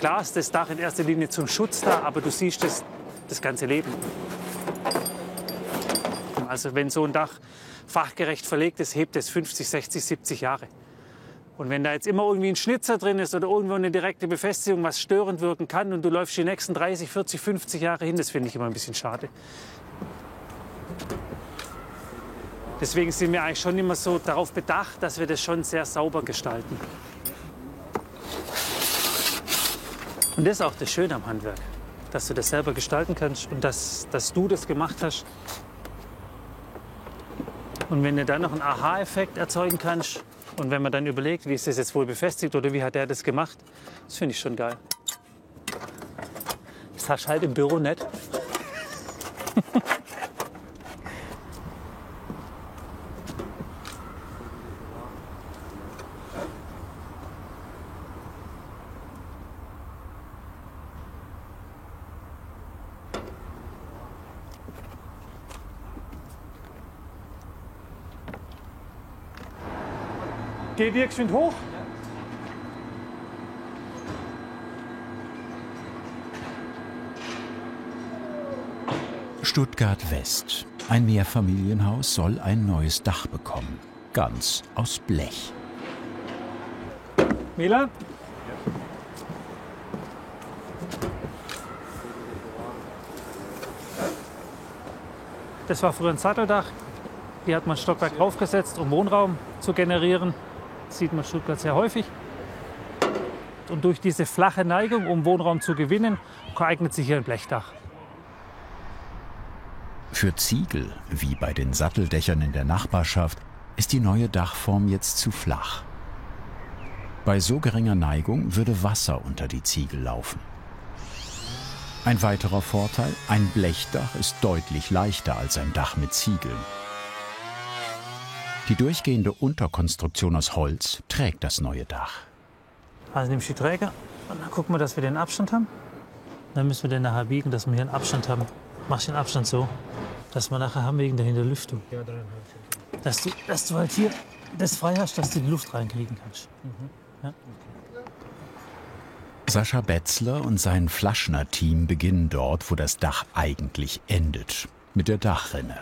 Klar ist das Dach in erster Linie zum Schutz da, aber du siehst das ganze Leben. Also wenn so ein Dach fachgerecht verlegt ist, hebt es 50, 60, 70 Jahre. Und wenn da jetzt immer irgendwie ein Schnitzer drin ist oder irgendwo eine direkte Befestigung, was störend wirken kann und du läufst die nächsten 30, 40, 50 Jahre hin, das finde ich immer ein bisschen schade. Deswegen sind wir eigentlich schon immer so darauf bedacht, dass wir das schon sehr sauber gestalten. Und das ist auch das Schöne am Handwerk, dass du das selber gestalten kannst und dass du das gemacht hast. Und wenn du dann noch einen Aha-Effekt erzeugen kannst und wenn man dann überlegt, wie ist das jetzt wohl befestigt oder wie hat der das gemacht, das finde ich schon geil. Das hast du halt im Büro nicht. Geht ihr geschwind hoch? Stuttgart West. Ein Mehrfamilienhaus soll ein neues Dach bekommen. Ganz aus Blech. Milan? Das war früher ein Satteldach. Hier hat man ein Stockwerk draufgesetzt, um Wohnraum zu generieren. Das sieht man in Stuttgart sehr häufig. Und durch diese flache Neigung, um Wohnraum zu gewinnen, eignet sich hier ein Blechdach. Für Ziegel, wie bei den Satteldächern in der Nachbarschaft, ist die neue Dachform jetzt zu flach. Bei so geringer Neigung würde Wasser unter die Ziegel laufen. Ein weiterer Vorteil, ein Blechdach ist deutlich leichter als ein Dach mit Ziegeln. Die durchgehende Unterkonstruktion aus Holz trägt das neue Dach. Also nimmst du die Träger und dann gucken wir, dass wir den Abstand haben. Dann müssen wir den nachher biegen, dass wir hier einen Abstand haben. Mach den Abstand so, dass wir nachher haben wegen der Hinterlüftung. Ja, 3,5. Dass du halt hier das frei hast, dass du die Luft reinkriegen kannst. Ja. Sascha Betzler und sein Flaschner-Team beginnen dort, wo das Dach eigentlich endet, mit der Dachrinne.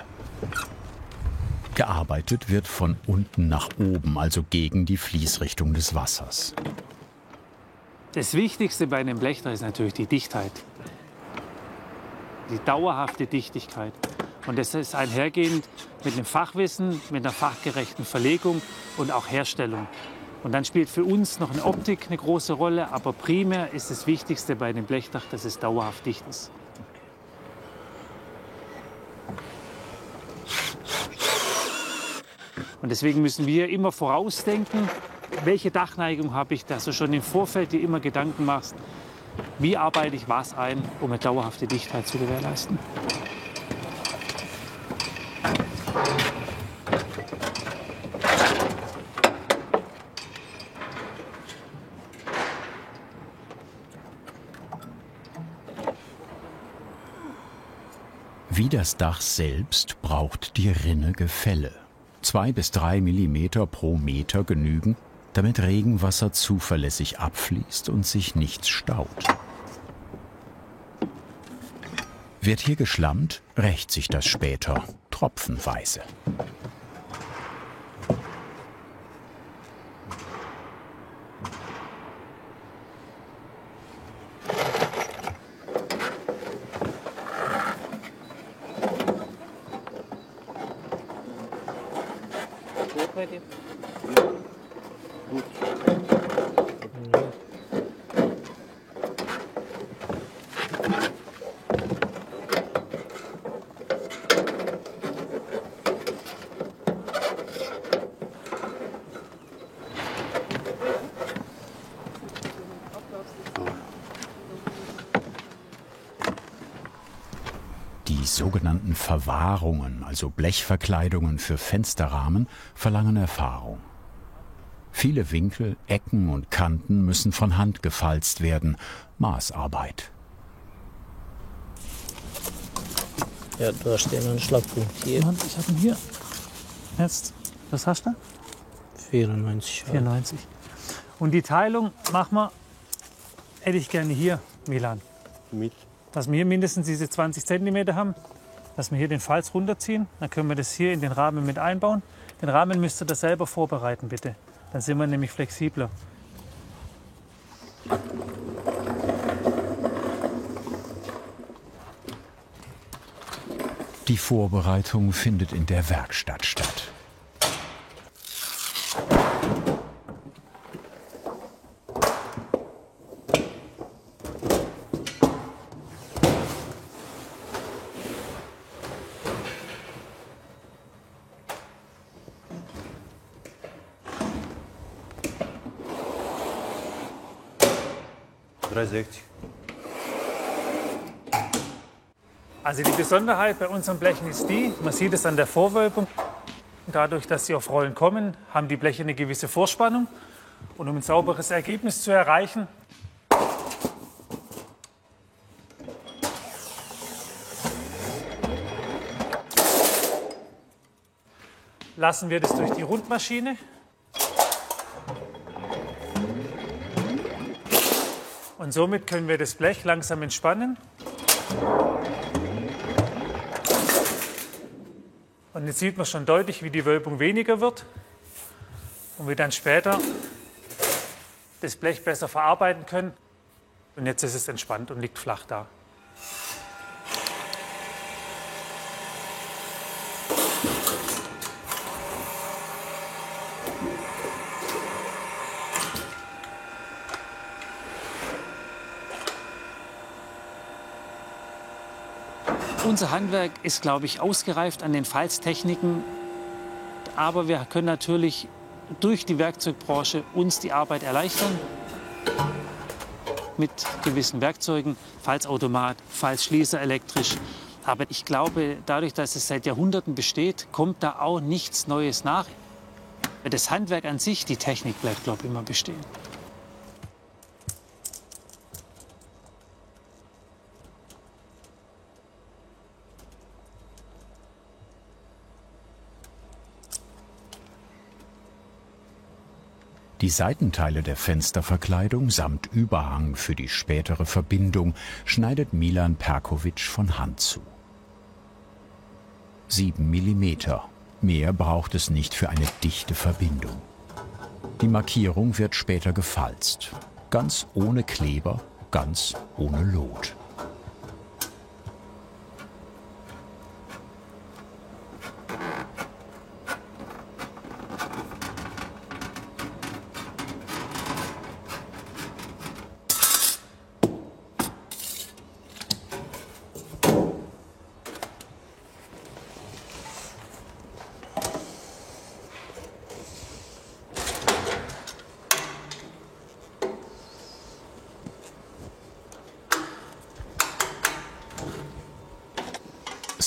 Gearbeitet wird von unten nach oben, also gegen die Fließrichtung des Wassers. Das Wichtigste bei einem Blechdach ist natürlich die Dichtheit. Die dauerhafte Dichtigkeit. Und das ist einhergehend mit einem Fachwissen, mit einer fachgerechten Verlegung und auch Herstellung. Und dann spielt für uns noch eine Optik eine große Rolle, aber primär ist das Wichtigste bei einem Blechdach, dass es dauerhaft dicht ist. Und deswegen müssen wir immer vorausdenken, welche Dachneigung habe ich, dass du schon im Vorfeld dir immer Gedanken machst, wie arbeite ich was ein, um eine dauerhafte Dichtheit zu gewährleisten. Wie das Dach selbst braucht die Rinne Gefälle. 2 bis 3 Millimeter pro Meter genügen, damit Regenwasser zuverlässig abfließt und sich nichts staut. Wird hier geschlammt, rächt sich das später, tropfenweise. Die sogenannten Verwahrungen, also Blechverkleidungen für Fensterrahmen, verlangen Erfahrung. Viele Winkel, Ecken und Kanten müssen von Hand gefalzt werden. Maßarbeit. Ja, da steht noch ein Schlagpunkt hier. Und ich habe ihn hier. Jetzt, was hast du? 94. 94. Und die Teilung machen wir hätte ich gerne hier, Milan. Mit? Dass wir hier mindestens diese 20 cm haben, dass wir hier den Falz runterziehen. Dann können wir das hier in den Rahmen mit einbauen. Den Rahmen müsst ihr das selber vorbereiten, bitte. Dann sind wir nämlich flexibler. Die Vorbereitung findet in der Werkstatt statt. Also die Besonderheit bei unseren Blechen ist die, man sieht es an der Vorwölbung, dadurch, dass sie auf Rollen kommen, haben die Bleche eine gewisse Vorspannung. Und um ein sauberes Ergebnis zu erreichen, lassen wir das durch die Rundmaschine. Und somit können wir das Blech langsam entspannen. Und jetzt sieht man schon deutlich, wie die Wölbung weniger wird und wir dann später das Blech besser verarbeiten können. Und jetzt ist es entspannt und liegt flach da. Unser Handwerk ist, glaube ich, ausgereift an den Falztechniken. Aber wir können natürlich durch die Werkzeugbranche uns die Arbeit erleichtern. Mit gewissen Werkzeugen, Falzautomat, Falzschließer elektrisch. Aber ich glaube, dadurch, dass es seit Jahrhunderten besteht, kommt da auch nichts Neues nach. Das Handwerk an sich, die Technik bleibt, glaube ich, immer bestehen. Die Seitenteile der Fensterverkleidung samt Überhang für die spätere Verbindung schneidet Milan Perkovic von Hand zu. 7 mm. Mehr braucht es nicht für eine dichte Verbindung. Die Markierung wird später gefalzt. Ganz ohne Kleber, ganz ohne Lot.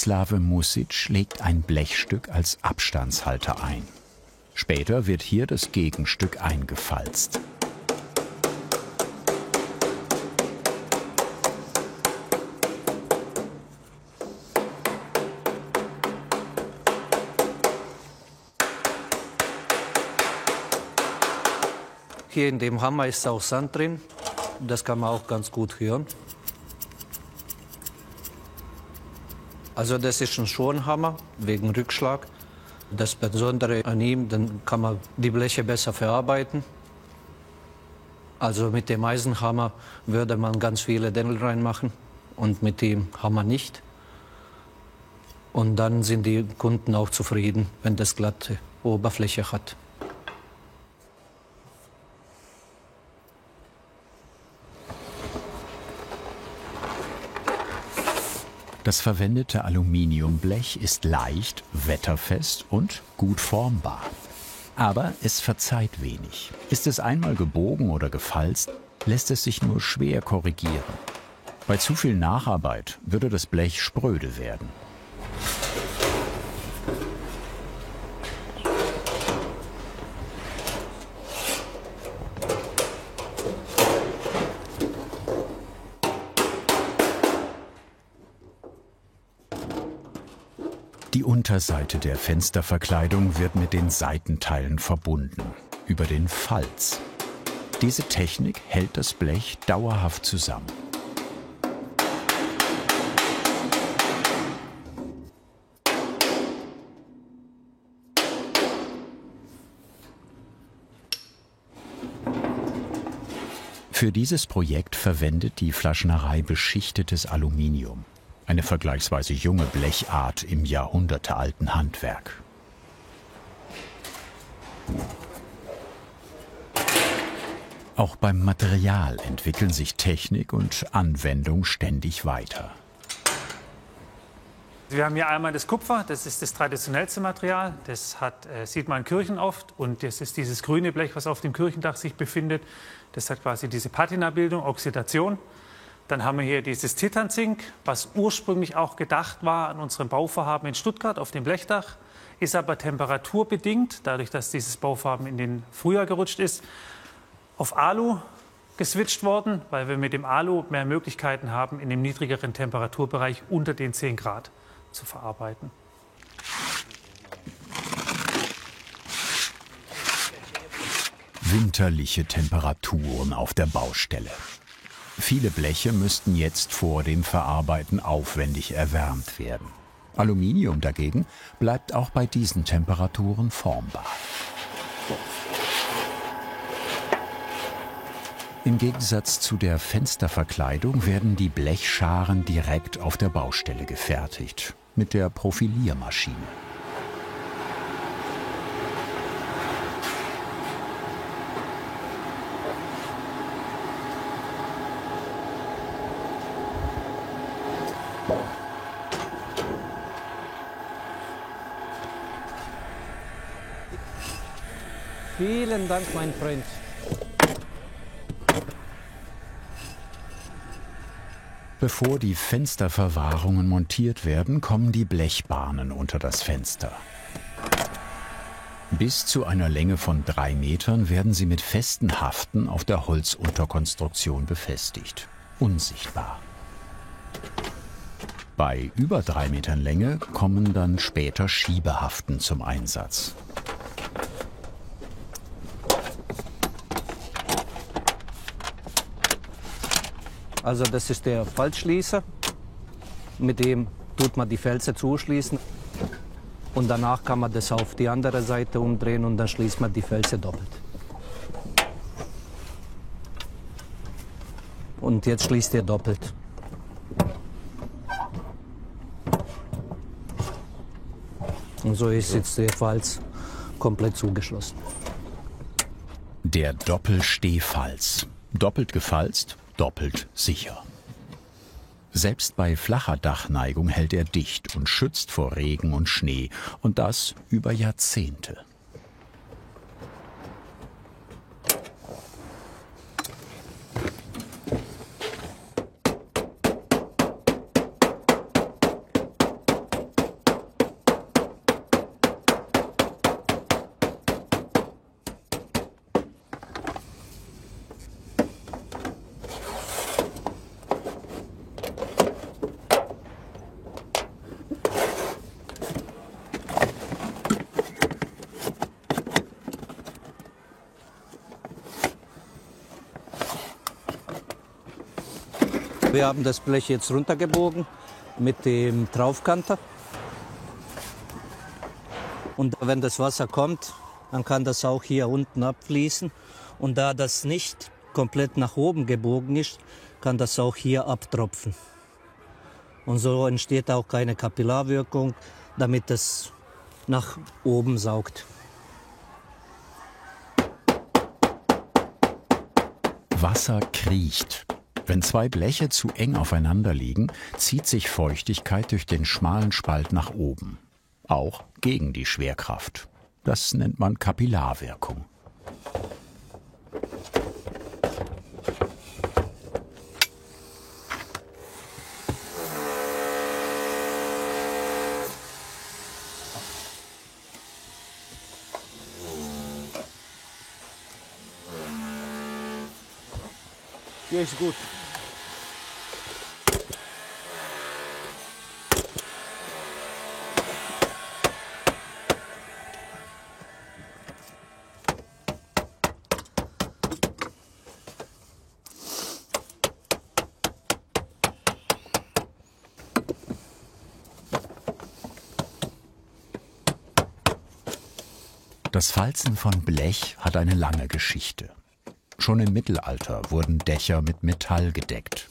Slave Music legt ein Blechstück als Abstandshalter ein. Später wird hier das Gegenstück eingefalzt. Hier in dem Hammer ist auch Sand drin. Das kann man auch ganz gut hören. Also das ist ein Schonhammer wegen Rückschlag. Das Besondere an ihm, dann kann man die Bleche besser verarbeiten. Also mit dem Eisenhammer würde man ganz viele Dämmel reinmachen und mit dem Hammer nicht. Und dann sind die Kunden auch zufrieden, wenn das glatte Oberfläche hat. Das verwendete Aluminiumblech ist leicht, wetterfest und gut formbar. Aber es verzeiht wenig. Ist es einmal gebogen oder gefalzt, lässt es sich nur schwer korrigieren. Bei zu viel Nacharbeit würde das Blech spröde werden. Die Unterseite der Fensterverkleidung wird mit den Seitenteilen verbunden, über den Falz. Diese Technik hält das Blech dauerhaft zusammen. Für dieses Projekt verwendet die Flaschnerei beschichtetes Aluminium. Eine vergleichsweise junge Blechart im jahrhundertealten Handwerk. Auch beim Material entwickeln sich Technik und Anwendung ständig weiter. Wir haben hier einmal das Kupfer, das ist das traditionellste Material. Das sieht man in Kirchen oft. Und das ist dieses grüne Blech, was auf dem Kirchendach sich befindet. Das hat quasi diese Patinabildung, Oxidation. Dann haben wir hier dieses Titانzink, was ursprünglich auch gedacht war an unserem Bauvorhaben in Stuttgart auf dem Blechdach. Ist aber temperaturbedingt, dadurch, dass dieses Bauvorhaben in den Frühjahr gerutscht ist, auf Alu geswitcht worden, weil wir mit dem Alu mehr Möglichkeiten haben, in dem niedrigeren Temperaturbereich unter den 10 Grad zu verarbeiten. Winterliche Temperaturen auf der Baustelle. Viele Bleche müssten jetzt vor dem Verarbeiten aufwendig erwärmt werden. Aluminium dagegen bleibt auch bei diesen Temperaturen formbar. Im Gegensatz zu der Fensterverkleidung werden die Blechscharen direkt auf der Baustelle gefertigt, mit der Profiliermaschine. Vielen Dank, mein Freund. Bevor die Fensterverwahrungen montiert werden, kommen die Blechbahnen unter das Fenster. Bis zu einer Länge von 3 Metern werden sie mit festen Haften auf der Holzunterkonstruktion befestigt. Unsichtbar. Bei über 3 Metern Länge kommen dann später Schiebehaften zum Einsatz. Also das ist der Falzschließer, mit dem tut man die Felsen zuschließen und danach kann man das auf die andere Seite umdrehen und dann schließt man die Felsen doppelt. Und jetzt schließt ihr doppelt. Und so ist jetzt der Falz komplett zugeschlossen. Der Doppelstehfalz. Doppelt gefalzt, doppelt sicher. Selbst bei flacher Dachneigung hält er dicht und schützt vor Regen und Schnee. Und das über Jahrzehnte. Wir haben das Blech jetzt runtergebogen mit dem Traufkanter. Und wenn das Wasser kommt, dann kann das auch hier unten abfließen. Und da das nicht komplett nach oben gebogen ist, kann das auch hier abtropfen. Und so entsteht auch keine Kapillarwirkung, damit es nach oben saugt. Wasser kriecht. Wenn 2 Bleche zu eng aufeinander liegen, zieht sich Feuchtigkeit durch den schmalen Spalt nach oben. Auch gegen die Schwerkraft. Das nennt man Kapillarwirkung. Hier ist gut. Das Falzen von Blech hat eine lange Geschichte. Schon im Mittelalter wurden Dächer mit Metall gedeckt.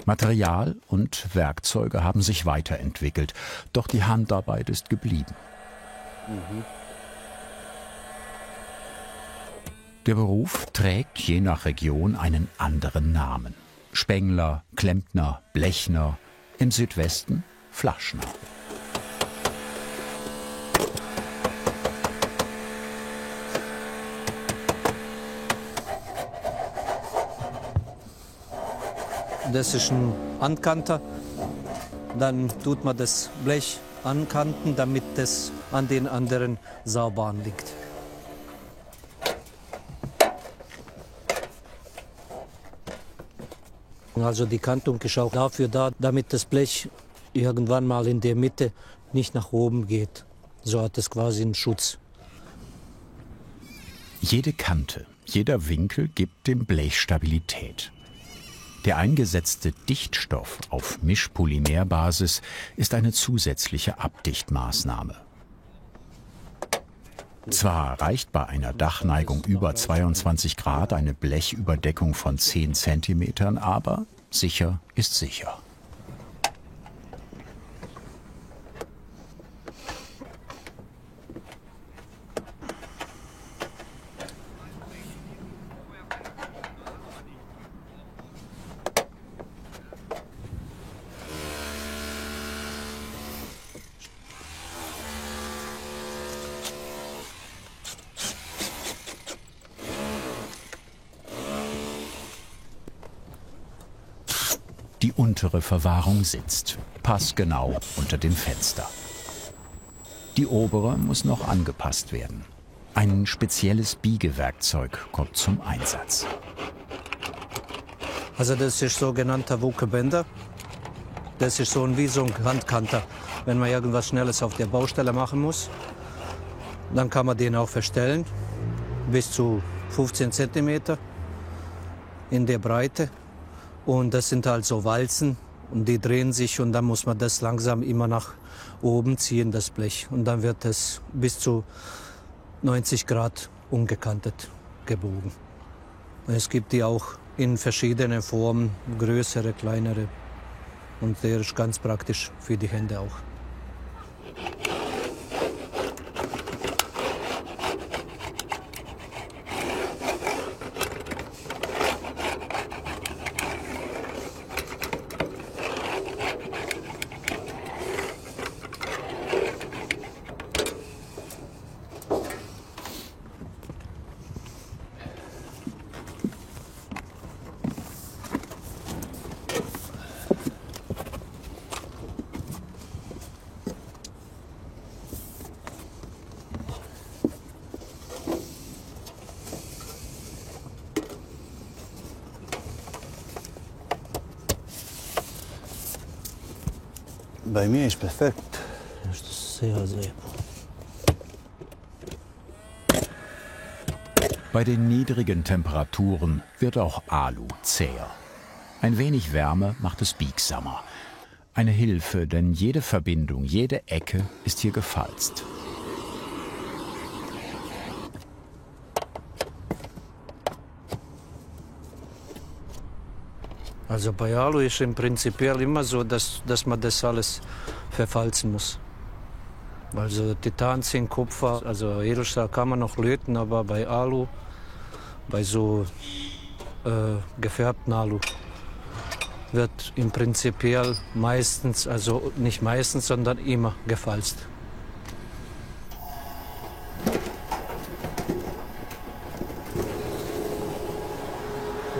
Material und Werkzeuge haben sich weiterentwickelt, doch die Handarbeit ist geblieben. Der Beruf trägt je nach Region einen anderen Namen. Spengler, Klempner, Blechner, im Südwesten Flaschner. Das ist ein Ankanter. Dann tut man das Blech ankanten, damit es an den anderen Saubahnen liegt. Also die Kantung ist auch dafür da, damit das Blech irgendwann mal in der Mitte nicht nach oben geht. So hat es quasi einen Schutz. Jede Kante, jeder Winkel gibt dem Blech Stabilität. Der eingesetzte Dichtstoff auf Mischpolymerbasis ist eine zusätzliche Abdichtmaßnahme. Zwar reicht bei einer Dachneigung über 22 Grad eine Blechüberdeckung von 10 Zentimetern, aber sicher ist sicher. Die untere Verwahrung sitzt, passgenau unter dem Fenster. Die obere muss noch angepasst werden. Ein spezielles Biegewerkzeug kommt zum Einsatz. Also das ist sogenannter Wokebänder. Das ist wie so ein Handkanter. Wenn man irgendwas Schnelles auf der Baustelle machen muss, dann kann man den auch verstellen, bis zu 15 Zentimeter in der Breite. Und das sind halt so Walzen und die drehen sich und dann muss man das langsam immer nach oben ziehen, das Blech. Und dann wird es bis zu 90 Grad umgekantet, gebogen. Es gibt die auch in verschiedenen Formen, größere, kleinere. Und der ist ganz praktisch für die Hände auch. Bei mir ist perfekt. Das ist sehr, sehr. Bei den niedrigen Temperaturen wird auch Alu zäher. Ein wenig Wärme macht es biegsamer. Eine Hilfe, denn jede Verbindung, jede Ecke ist hier gefalzt. Also bei Alu ist im Prinzip immer so, dass man das alles verfalzen muss. Also Titan, Zink, Kupfer, also Edelstahl kann man noch löten, aber bei Alu, bei so gefärbten Alu, wird im Prinzip meistens, also nicht meistens, sondern immer gefalzt.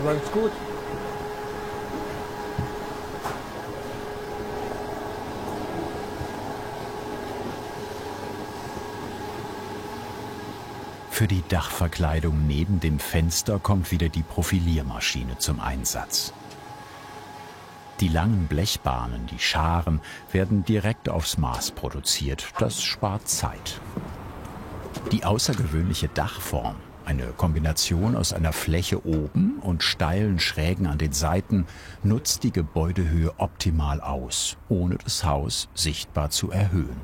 Läuft's gut? Für die Dachverkleidung neben dem Fenster kommt wieder die Profiliermaschine zum Einsatz. Die langen Blechbahnen, die Scharen, werden direkt aufs Maß produziert. Das spart Zeit. Die außergewöhnliche Dachform, eine Kombination aus einer Fläche oben und steilen Schrägen an den Seiten, nutzt die Gebäudehöhe optimal aus, ohne das Haus sichtbar zu erhöhen.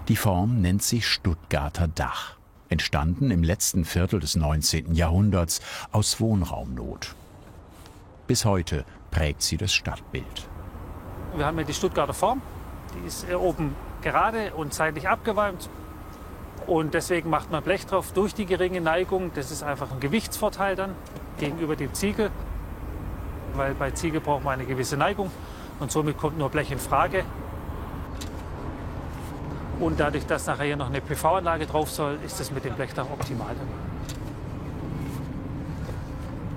Die Form nennt sich Stuttgarter Dach. Entstanden im letzten Viertel des 19. Jahrhunderts aus Wohnraumnot. Bis heute prägt sie das Stadtbild. Wir haben ja die Stuttgarter Form. Die ist oben gerade und seitlich abgewalmt. Und deswegen macht man Blech drauf durch die geringe Neigung. Das ist einfach ein Gewichtsvorteil dann gegenüber dem Ziegel. Weil bei Ziegel braucht man eine gewisse Neigung. Und somit kommt nur Blech in Frage. Und dadurch, dass nachher hier noch eine PV-Anlage drauf soll, ist das mit dem Blechdach optimal.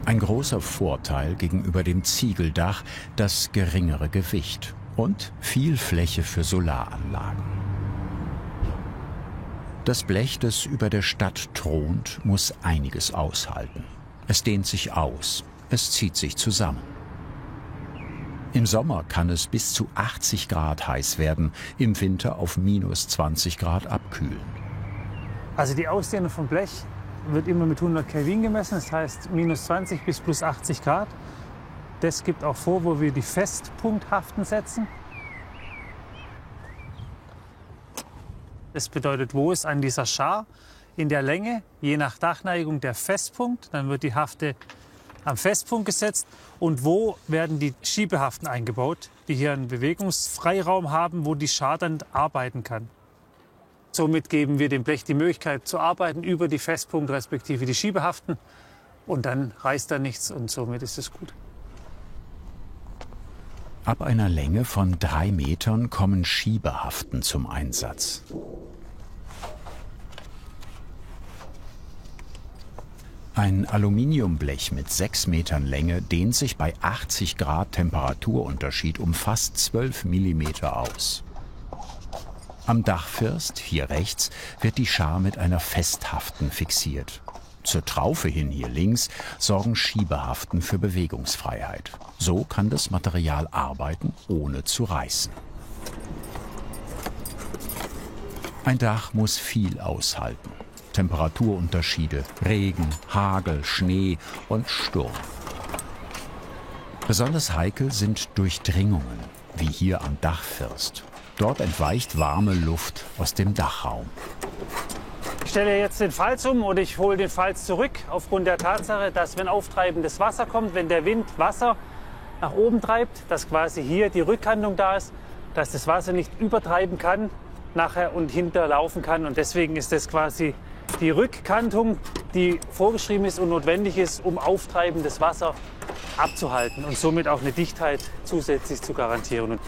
Ein großer Vorteil gegenüber dem Ziegeldach, das geringere Gewicht und viel Fläche für Solaranlagen. Das Blech, das über der Stadt thront, muss einiges aushalten. Es dehnt sich aus, es zieht sich zusammen. Im Sommer kann es bis zu 80 Grad heiß werden, im Winter auf minus 20 Grad abkühlen. Also die Ausdehnung vom Blech wird immer mit 100 Kelvin gemessen, das heißt minus 20 bis plus 80 Grad. Das gibt auch vor, wo wir die Festpunkthaften setzen. Das bedeutet, wo ist an dieser Schar in der Länge, je nach Dachneigung, der Festpunkt. Dann wird die Hafte am Festpunkt gesetzt. Und wo werden die Schiebehaften eingebaut, die hier einen Bewegungsfreiraum haben, wo die Schar dann arbeiten kann. Somit geben wir dem Blech die Möglichkeit zu arbeiten über die Festpunkt respektive die Schiebehaften. Und dann reißt da nichts und somit ist es gut. Ab einer Länge von 3 Metern kommen Schiebehaften zum Einsatz. Ein Aluminiumblech mit 6 Metern Länge dehnt sich bei 80 Grad Temperaturunterschied um fast 12 Millimeter aus. Am Dachfirst, hier rechts, wird die Schar mit einer Festhaften fixiert. Zur Traufe hin hier links sorgen Schiebehaften für Bewegungsfreiheit. So kann das Material arbeiten, ohne zu reißen. Ein Dach muss viel aushalten. Temperaturunterschiede, Regen, Hagel, Schnee und Sturm. Besonders heikel sind Durchdringungen, wie hier am Dachfirst. Dort entweicht warme Luft aus dem Dachraum. Ich stelle jetzt den Falz um und ich hole den Falz zurück aufgrund der Tatsache, dass wenn auftreibendes Wasser kommt, wenn der Wind Wasser nach oben treibt, dass quasi hier die Rückkantung da ist, dass das Wasser nicht übertreiben kann nachher und hinterlaufen kann. Und deswegen ist das quasi die Rückkantung, die vorgeschrieben ist und notwendig ist, um auftreibendes Wasser abzuhalten und somit auch eine Dichtheit zusätzlich zu garantieren. Und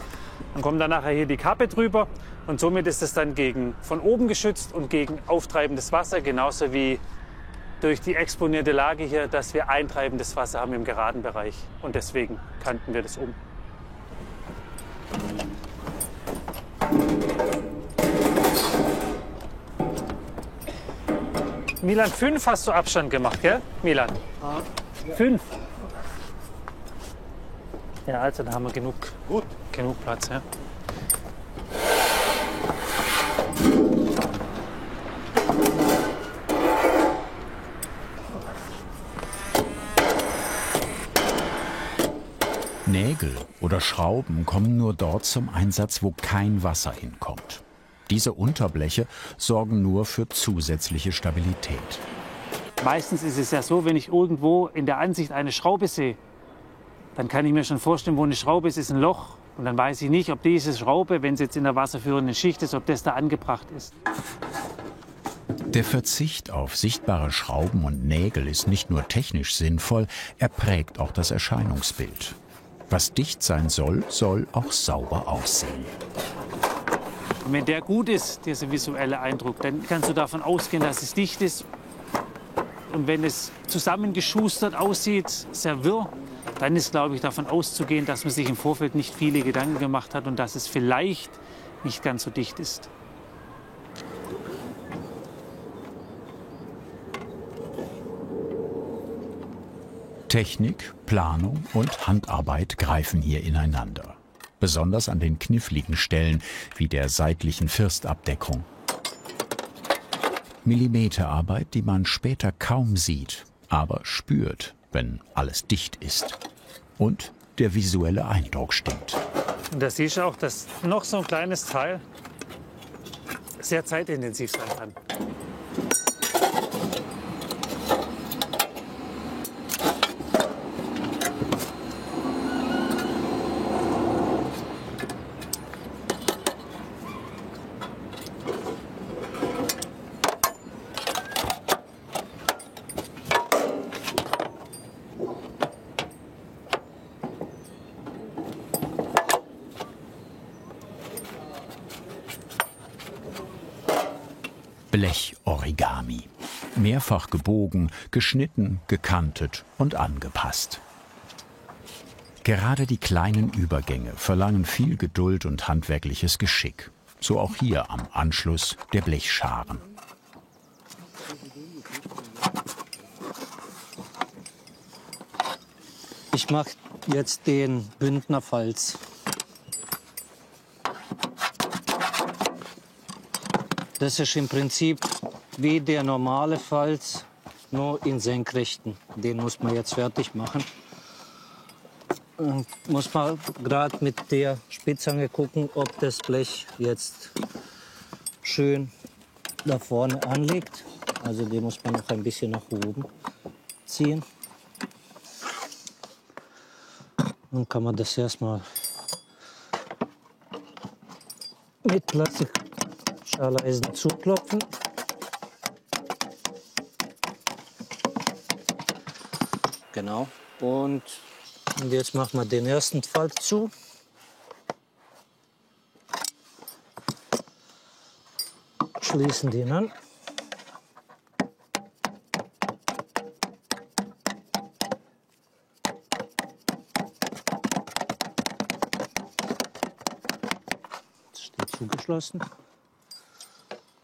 dann kommt dann nachher hier die Kappe drüber und somit ist es dann von oben geschützt und gegen auftreibendes Wasser, genauso wie durch die exponierte Lage hier, dass wir eintreibendes Wasser haben im geraden Bereich. Und deswegen kanten wir das um. Milan, 5 hast du Abstand gemacht, gell? Milan? 5. Ja, also da haben wir genug Platz. Ja. Nägel oder Schrauben kommen nur dort zum Einsatz, wo kein Wasser hinkommt. Diese Unterbleche sorgen nur für zusätzliche Stabilität. Meistens ist es ja so, wenn ich irgendwo in der Ansicht eine Schraube sehe, dann kann ich mir schon vorstellen, wo eine Schraube ist ein Loch. Und dann weiß ich nicht, ob diese Schraube, wenn sie jetzt in der wasserführenden Schicht ist, ob das da angebracht ist. Der Verzicht auf sichtbare Schrauben und Nägel ist nicht nur technisch sinnvoll, er prägt auch das Erscheinungsbild. Was dicht sein soll, soll auch sauber aussehen. Und wenn der gut ist, dieser visuelle Eindruck, dann kannst du davon ausgehen, dass es dicht ist. Und wenn es zusammengeschustert aussieht, sehr wirr, dann ist, glaube ich, davon auszugehen, dass man sich im Vorfeld nicht viele Gedanken gemacht hat und dass es vielleicht nicht ganz so dicht ist. Technik, Planung und Handarbeit greifen hier ineinander. Besonders an den kniffligen Stellen wie der seitlichen Firstabdeckung. Millimeterarbeit, die man später kaum sieht, aber spürt, wenn alles dicht ist. Und der visuelle Eindruck stimmt. Und da siehst du auch, dass noch so ein kleines Teil sehr zeitintensiv sein kann. Blechorigami. Mehrfach gebogen, geschnitten, gekantet und angepasst. Gerade die kleinen Übergänge verlangen viel Geduld und handwerkliches Geschick. So auch hier am Anschluss der Blechscharen. Ich mache jetzt den Bündnerfalz. Das ist im Prinzip wie der normale Falz, nur in Senkrechten. Den muss man jetzt fertig machen. Und muss man gerade mit der Spitzange gucken, ob das Blech jetzt schön da vorne anliegt. Also den muss man noch ein bisschen nach oben ziehen. Dann kann man das erstmal mit Plastikschaleisen zuklopfen. Genau. Und jetzt machen wir den ersten Falz zu. Schließen den an. Das steht zugeschlossen.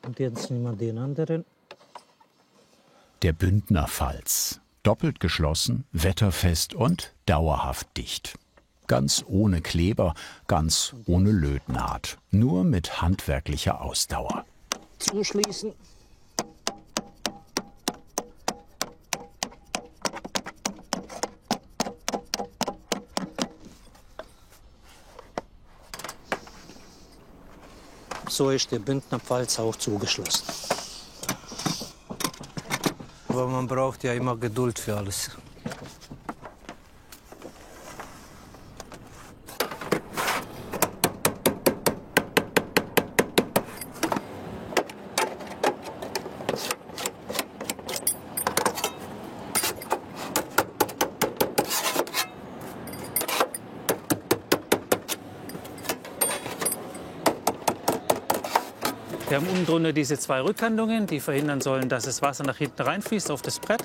Und jetzt nehmen wir den anderen. Der Bündnerfalz. Doppelt geschlossen, wetterfest und dauerhaft dicht. Ganz ohne Kleber, ganz ohne Lötnaht. Nur mit handwerklicher Ausdauer. Zuschließen. So ist der Bündnerfalz auch zugeschlossen. Aber man braucht ja immer Geduld für alles. Wir haben unten drunter diese zwei Rückkantungen, die verhindern sollen, dass das Wasser nach hinten reinfließt auf das Brett.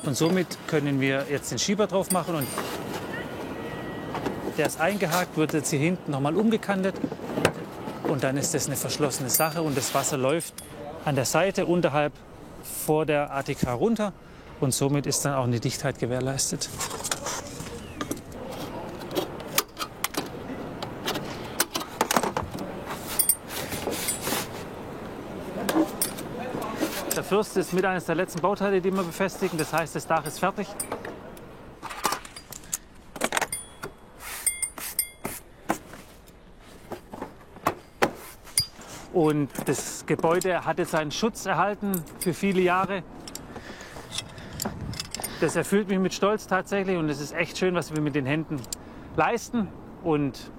Und somit können wir jetzt den Schieber drauf machen. Und der ist eingehakt, wird jetzt hier hinten nochmal umgekantet. Und dann ist das eine verschlossene Sache und das Wasser läuft an der Seite unterhalb vor der ATK runter. Und somit ist dann auch eine Dichtheit gewährleistet. Der First ist mit eines der letzten Bauteile, die wir befestigen. Das heißt, das Dach ist fertig. Und das Gebäude hat jetzt seinen Schutz erhalten für viele Jahre. Das erfüllt mich mit Stolz tatsächlich und es ist echt schön, was wir mit den Händen leisten. Und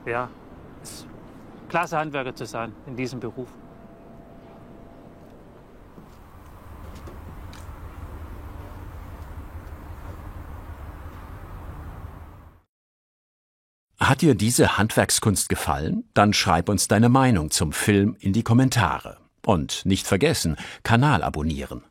ja, es ist klasse, Handwerker zu sein in diesem Beruf. Hat dir diese Handwerkskunst gefallen? Dann schreib uns deine Meinung zum Film in die Kommentare. Und nicht vergessen, Kanal abonnieren.